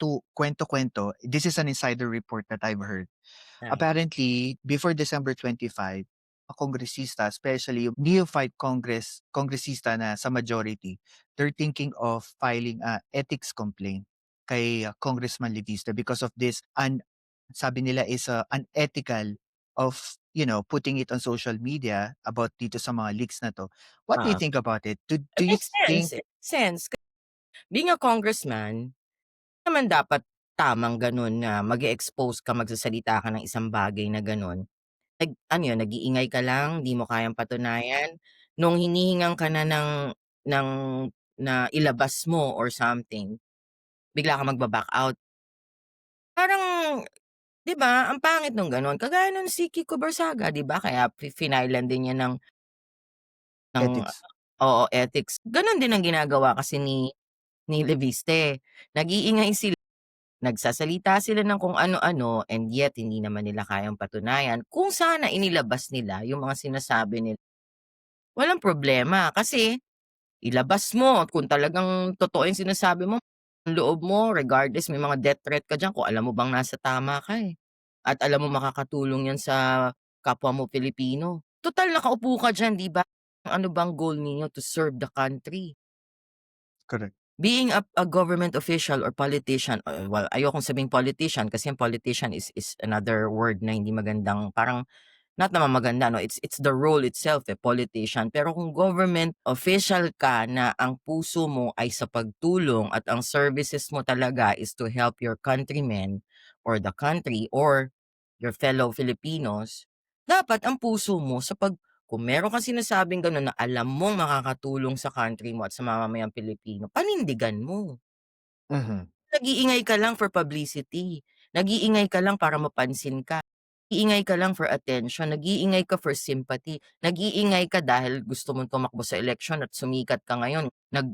to kwento-kwento, this is an insider report that I've heard. Ay, Apparently, before December 25, a kongresista, especially yung neophyte kongresista na sa majority, they're thinking of filing a ethics complaint kay Congressman Levista because of this sabi nila is unethical of putting it on social media about dito sa mga leaks na to. What do you oo. think about it? Do It you makes sense, think it makes sense. Being a congressman, naman dapat tamang gano'n na mag-e-expose ka, magsasalita ka ng isang bagay na gano'n. Ano 'yun, nag-iingay ka lang, 'di mo kayang patunayan, nung hinihingan ka na ng na ilabas mo or something, bigla kang magba-back out. Parang 'di ba, ang pangit nung gano'n. Kagaya nung si Kiko Barsaga, 'di ba, kaya finailan din niya ng ethics? oo, ethics. Gano'n din ang ginagawa kasi ni Leviste. Nag-iingay sila, nagsasalita sila ng kung ano-ano and yet hindi naman nila kayang patunayan. Kung sana inilabas nila yung mga sinasabi nila, walang problema kasi ilabas mo at kung talagang totoo yung sinasabi mo, ang loob mo regardless may mga death threat ka diyan kung alam mo bang nasa tama ka, eh, at alam mo makakatulong 'yan sa kapwa mo Pilipino. Tutal nakaupo ka diyan 'di ba? Ano bang goal ninyo to serve the country? Correct. Being a government official or politician, well, ayokong sabihing politician kasi ang politician is another word na hindi magandang parang not naman maganda 'no, it's the role itself, eh, politician. Pero kung government official ka na ang puso mo ay sa pagtulong at ang services mo talaga is to help your countrymen or the country or your fellow Filipinos, dapat ang puso mo sa kung meron kang sinasabing gano'n na alam mong makakatulong sa country mo at sa mamamayang Pilipino, panindigan mo. Mhm. Nag-iingay ka lang for publicity, nag-iingay ka lang para mapansin ka, nag-iingay ka lang for attention, nag-iingay ka for sympathy, nag-iingay ka dahil gusto mong tumakbo sa eleksyon at sumikat ka ngayon,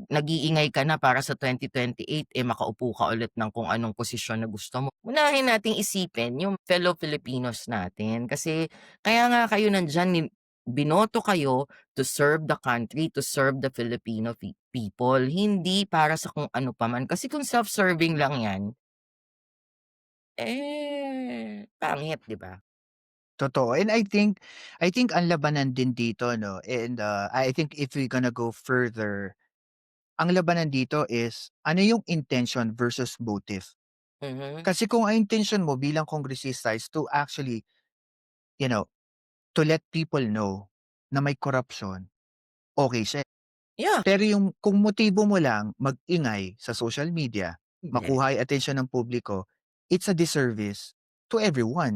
nag-iingay ka na para sa 2028, eh, makaupo ka ulit ng kung anong posisyon na gusto mo. Unahin nating isipin yung fellow Filipinos natin kasi kaya nga kayo nandiyan binoto kayo to serve the country, to serve the Filipino people, hindi para sa kung ano pa man. Kasi kung self-serving lang 'yan, pangit, 'di ba? Totoo, and I think ang labanan din dito 'no, and I think if we're gonna go further, ang labanan dito is ano yung intention versus motive. Mhm. Kasi kung ang intention mo bilang kongresista is to actually, you know, to let people know na may corruption, okey siya. Yeah, Pero yung kung motibo mo lang mag-ingay sa social media, hindi. makuha yung atensyon ng publiko, it's a disservice to everyone.